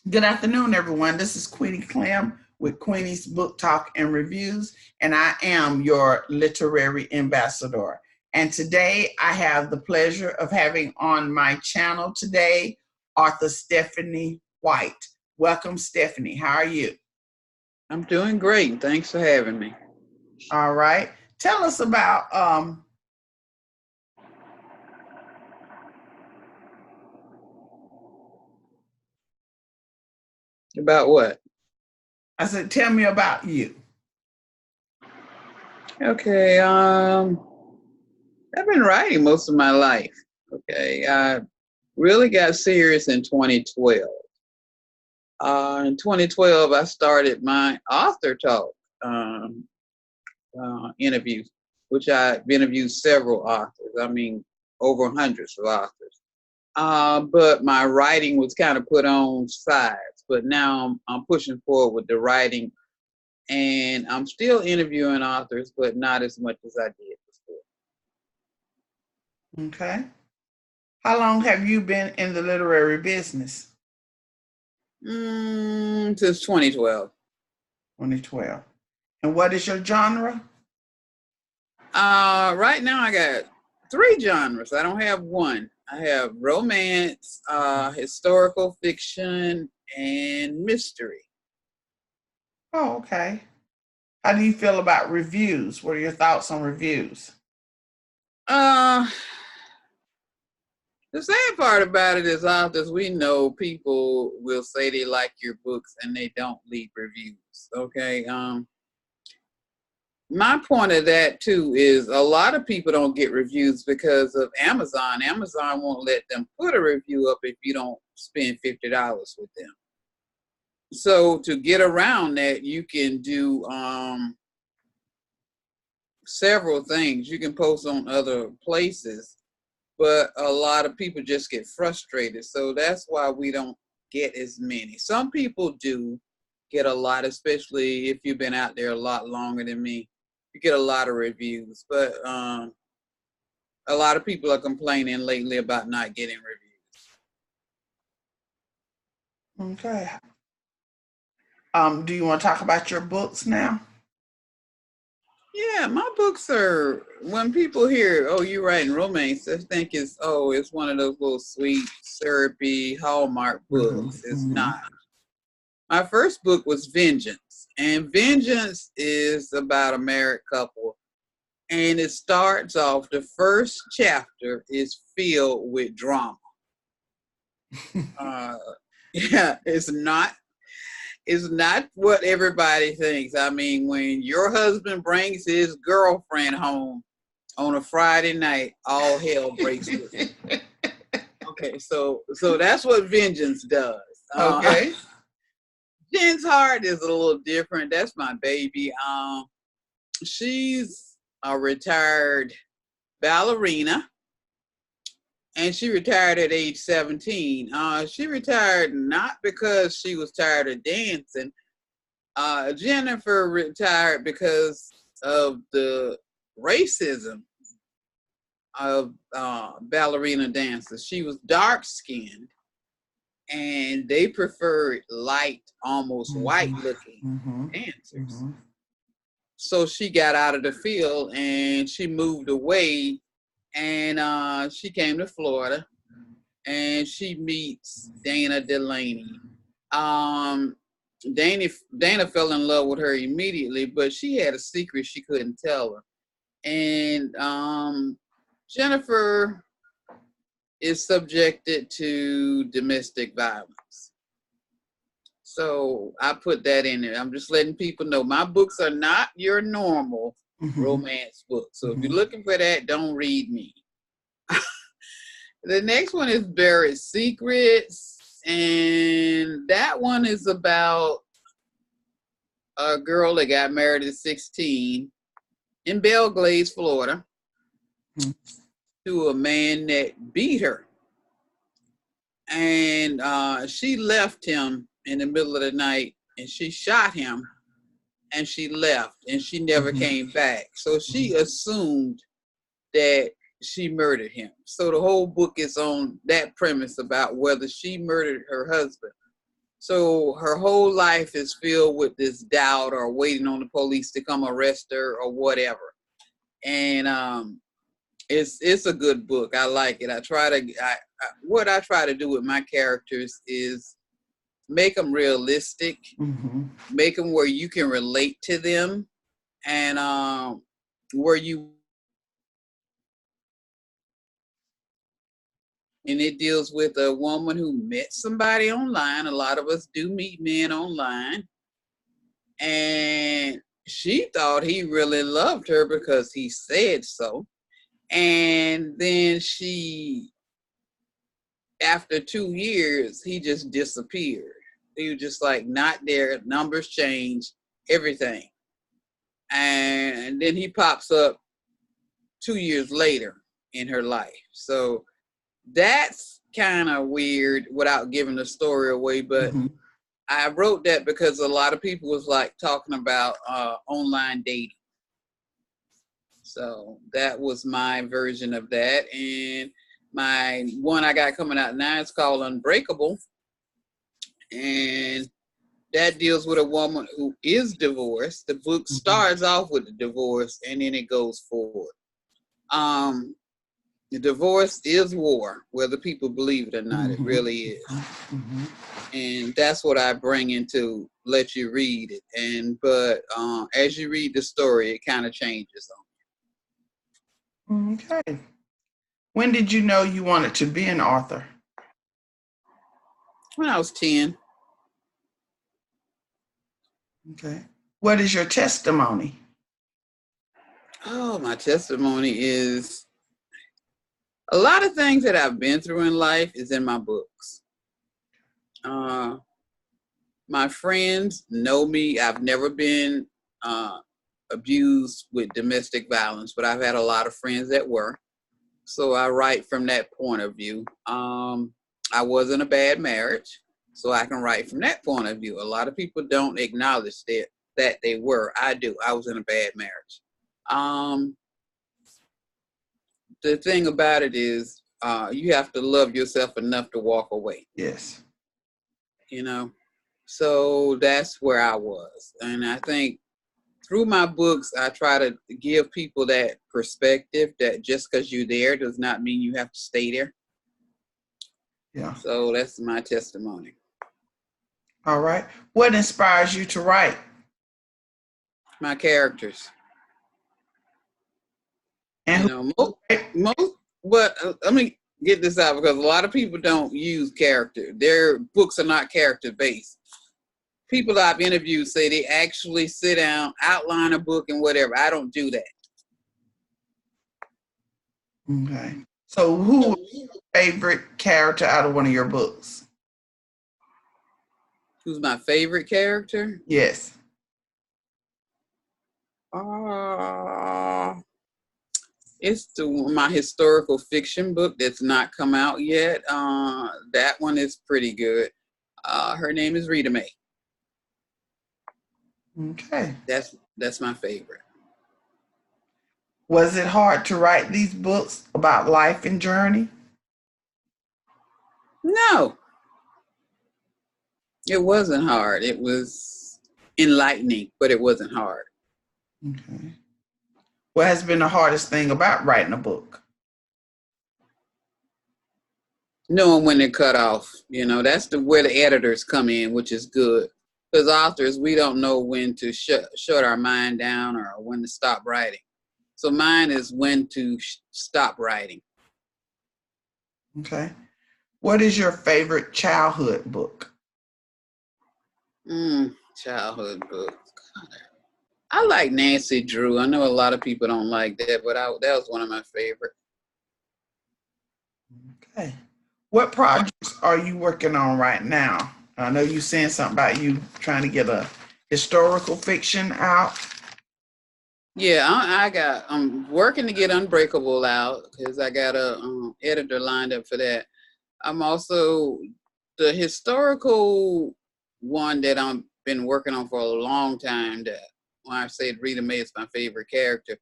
Good afternoon, everyone. This is Queenie Clem with Queenie's Book Talk and Reviews, and I am your literary ambassador. And today I have the pleasure of having on my channel today author Stephanie White. Welcome, Stephanie. How are you? I'm doing great. Thanks for having me. All right. Tell us about About what? I said, tell me about you. Okay, I've been writing most of my life. Okay, I really got serious in 2012. In 2012, I started my author talk um, interviews, which I've interviewed several authors. I mean, over hundreds of authors. But my writing was kind of put on sides. But now I'm pushing forward with the writing, and I'm still interviewing authors, but not as much as I did Okay. How long have you been in the literary business? before. Since 2012. 2012. And what is your genre? Right now I got three genres. I don't have one. I have romance, historical fiction, and mystery. Oh, okay. How do you feel about reviews? What are your thoughts on reviews? Uh, the sad part about it is authors, we know people will say they like your books and they don't leave reviews. Okay. My point of that too is a lot of people don't get reviews because of Amazon. Amazon won't let them put a review up if you don't spend $50 with them. So to get around that, you can do several things. You can post on other places, but a lot of people just get frustrated. So that's why we don't get as many. Some people do get a lot, especially if you've been out there a lot longer than me. You get a lot of reviews, but a lot of people are complaining lately about not getting reviews. Okay. Do you want to talk about your books now? Yeah, my books are, when people hear, oh, you're writing romance, they think it's one of those little sweet, syrupy Hallmark books. It's Mm-hmm. not. My first book was Vengeance, and Vengeance is about a married couple. And it starts off, the first chapter is filled with drama. Uh, yeah, it's not what everybody thinks. I mean, when your husband brings his girlfriend home on a Friday night, all hell breaks loose. Okay, so that's what Vengeance does. Okay. Jen's Heart is a little different. That's my baby. She's a retired ballerina, and she retired at age 17. She retired not because she was tired of dancing. Jennifer retired because of the racism of ballerina dancers. She was dark skinned, and they preferred light, almost white looking Mm-hmm. dancers. Mm-hmm. So she got out of the field and she moved away, and she came to Florida, and she meets Dana Delaney. Um, Dana fell in love with her immediately, but she had a secret she couldn't tell her. And Jennifer is subjected to domestic violence. So I put that in there. I'm just letting people know my books are not your normal Mm-hmm. romance books. So if you're Mm-hmm. looking for that, don't read me. The next one is Buried Secrets, and that one is about a girl that got married at 16 in Belle Glades, Florida, to a man that beat her. And she left him in the middle of the night, and she shot him, and she left, and she never Mm-hmm. came back. So she assumed that she murdered him. So the whole book is on that premise about whether she murdered her husband. So her whole life is filled with this doubt or waiting on the police to come arrest her or whatever. And it's a good book. I like it. What I try to do with my characters is make them realistic, make them where you can relate to them, and where you. And it deals with a woman who met somebody online. A lot of us do meet men online. And she thought he really loved her because he said so. And then after 2 years, he just disappeared. He was just like not there. Numbers changed, everything. And then he pops up 2 years later in her life. So that's kind of weird without giving the story away, but I wrote that because a lot of people was like talking about online dating. So that was my version of that. And my one I got coming out now is called Unbreakable. And that deals with a woman who is divorced. The book starts off with the divorce and then it goes forward. The divorce is war, whether people believe it or not. It really is. And that's what I bring into let you read it. But as you read the story, it kind of changes on you. Okay. When did you know you wanted to be an author? When I was 10. Okay. What is your testimony? Oh, my testimony is a lot of things that I've been through in life is in my books. My friends know me. I've never been abused with domestic violence, but I've had a lot of friends that were. So I write from that point of view. I was in a bad marriage, so I can write from that point of view. A lot of people don't acknowledge that they were. I do. I was in a bad marriage. The thing about it is you have to love yourself enough to walk away. Yes. You know, so that's where I was. And I think through my books, I try to give people that perspective that just because you're there does not mean you have to stay there. Yeah. So that's my testimony. All right. What inspires you to write? My characters. And let me get this out because a lot of people don't use character. Their books are not character based. People I've interviewed say they actually sit down, outline a book and whatever. I don't do that. Okay. So who is your favorite character out of one of your books? Who's my favorite character? Yes. It's my historical fiction book that's not come out yet. That one is pretty good. Her name is Rita Mae. Okay. That's my favorite. Was it hard to write these books about life and journey? No, it wasn't hard. It was enlightening, but it wasn't hard. Okay. What has been the hardest thing about writing a book? Knowing when to cut off. That's where the editors come in, which is good. Because authors, we don't know when to shut our mind down or when to stop writing. So mine is when to stop writing. Okay. What is your favorite childhood book? Childhood book. I like Nancy Drew. I know a lot of people don't like that, but that was one of my favorites. Okay. What projects are you working on right now? I know you saying something about you trying to get a historical fiction out. Yeah, I'm working to get Unbreakable out because I got a editor lined up for that. I'm also the historical one that I've been working on for a long time. That when I said Rita Mae is my favorite character,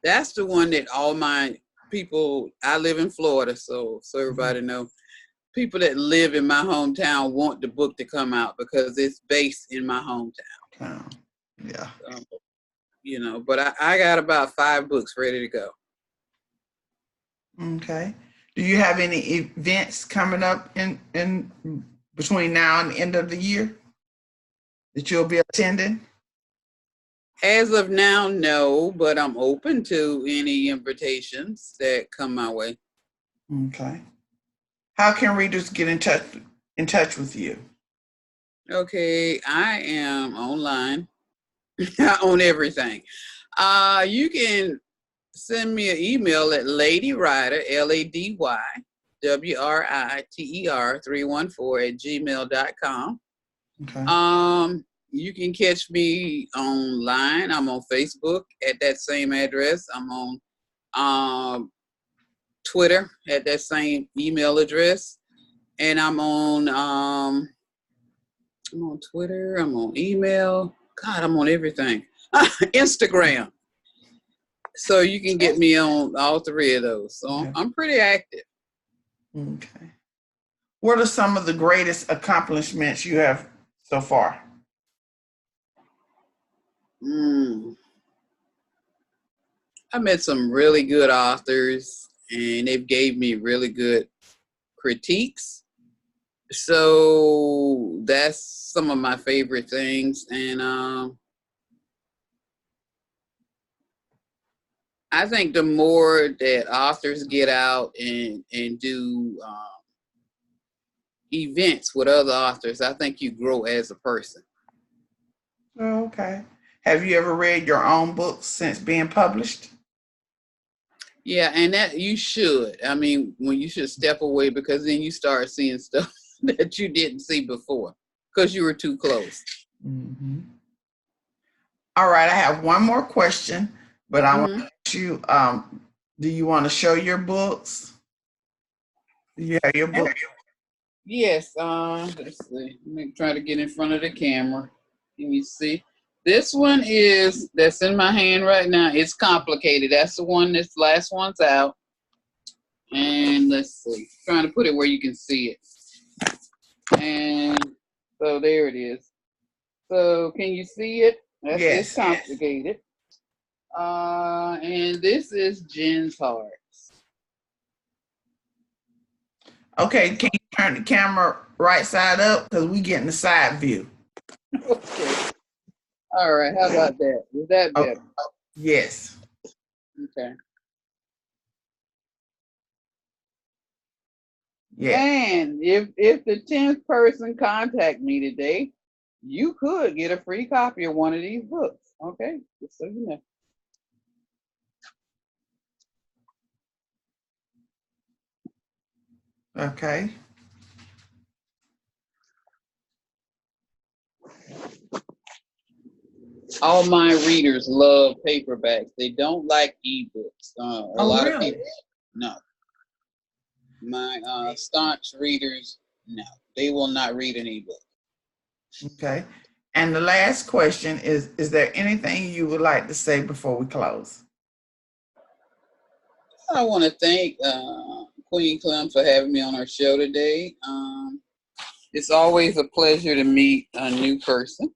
that's the one that all my people. I live in Florida, so everybody know. people that live in my hometown want the book to come out because it's based in my hometown. Yeah. You know, but I got about 5 books ready to go. Okay. Do you have any events coming up in between now and the end of the year that you'll be attending? As of now, no, but I'm open to any invitations that come my way. Okay. How can readers get in touch with you? Okay, I am online on everything. You can send me an email at ladywriter, LADYWRITER 314 @gmail.com. Okay. You can catch me online. I'm on Facebook at that same address. I'm on Twitter at that same email address, and I'm on Twitter. I'm on email. God, I'm on everything. Instagram. So you can get me on all 3 of those. So Okay. I'm pretty active. Okay. What are some of the greatest accomplishments you have so far? I met some really good authors, and they've gave me really good critiques. So that's some of my favorite things. And I think the more that authors get out and do events with other authors, I think you grow as a person. Oh, okay. Have you ever read your own books since being published? Yeah, and that you should. I mean, when you should step away, because then you start seeing stuff that you didn't see before because you were too close. Mm-hmm. All right, I have one more question, but I want to ask you, do you want to show your books? Do you have your book? Yes, let's see. Let me try to get in front of the camera. Let me see. This one that's in my hand right now. It's complicated. That's the one, this last one's out. And let's see. Trying to put it where you can see it. And so there it is. So can you see it? It's complicated. And this is Jen's Hearts. Okay, can you turn the camera right side up? Because we getting the side view. Okay. All right, how about that? Is that better? Yes. Okay. Yeah. And if the 10th person contact me today, you could get a free copy of one of these books. Okay, just so you know. Okay. All my readers love paperbacks. They don't like ebooks. A lot of people, no. My staunch readers, no. They will not read an ebook. Okay. And the last question is there anything you would like to say before we close? I want to thank Queen Clem for having me on her show today. It's always a pleasure to meet a new person.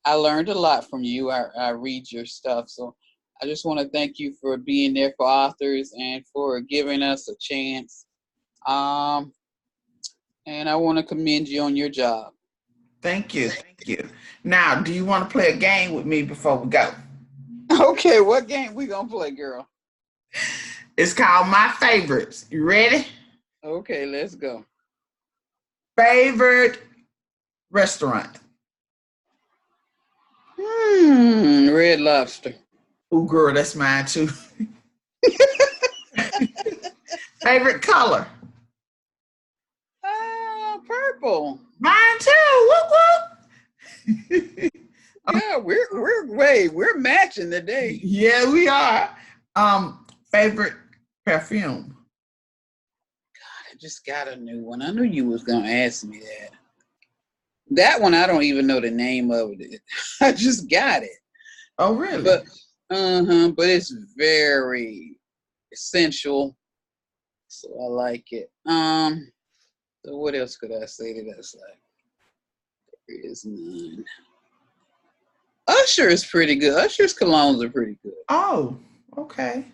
I learned a lot from you. I read your stuff. So I just want to thank you for being there for authors and for giving us a chance. And I want to commend you on your job. Thank you. Thank you. Now, do you want to play a game with me before we go? Okay, what game we gonna play, girl? It's called My Favorites. You ready? Okay, let's go. Favorite restaurant? Red Lobster. Oh, girl, that's mine too. Favorite color? Purple. Mine too. Whoop, whoop. Yeah, we're matching today. Yeah, we are. Favorite perfume? God, I just got a new one. I knew you was gonna ask me that. That one I don't even know the name of it. I just got it. Oh, really? But it's very sensual, So I like it. So what else could I say that that's like? There is none. Usher is pretty good. Usher's colognes are pretty good. Oh, okay.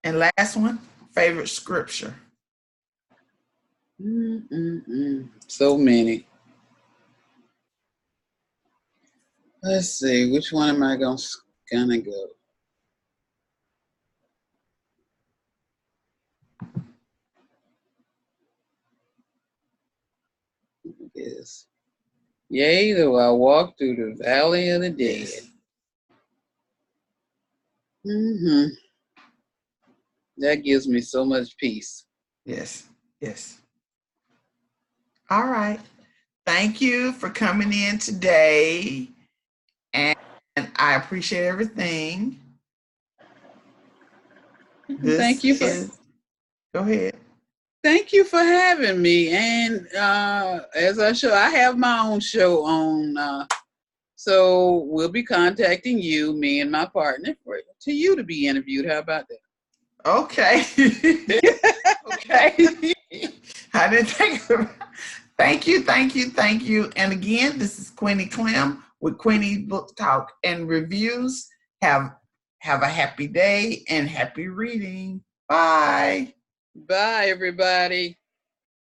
And last one, favorite scripture. So many. Let's see, which one am I gonna go? Yes. Yea, though I walk through the valley of the dead. Yes. That gives me so much peace. Yes, yes. All right. Thank you for coming in today. And I appreciate everything. Thank you for go ahead. Thank you for having me. And as I have my own show on. So we'll be contacting you, me and my partner, to you to be interviewed. How about that? Okay. Okay. I didn't think of it. Thank you, thank you, thank you. And again, this is Queenie Clem with Queenie Book Talk and Reviews. Have a happy day and happy reading. Bye. Bye, everybody.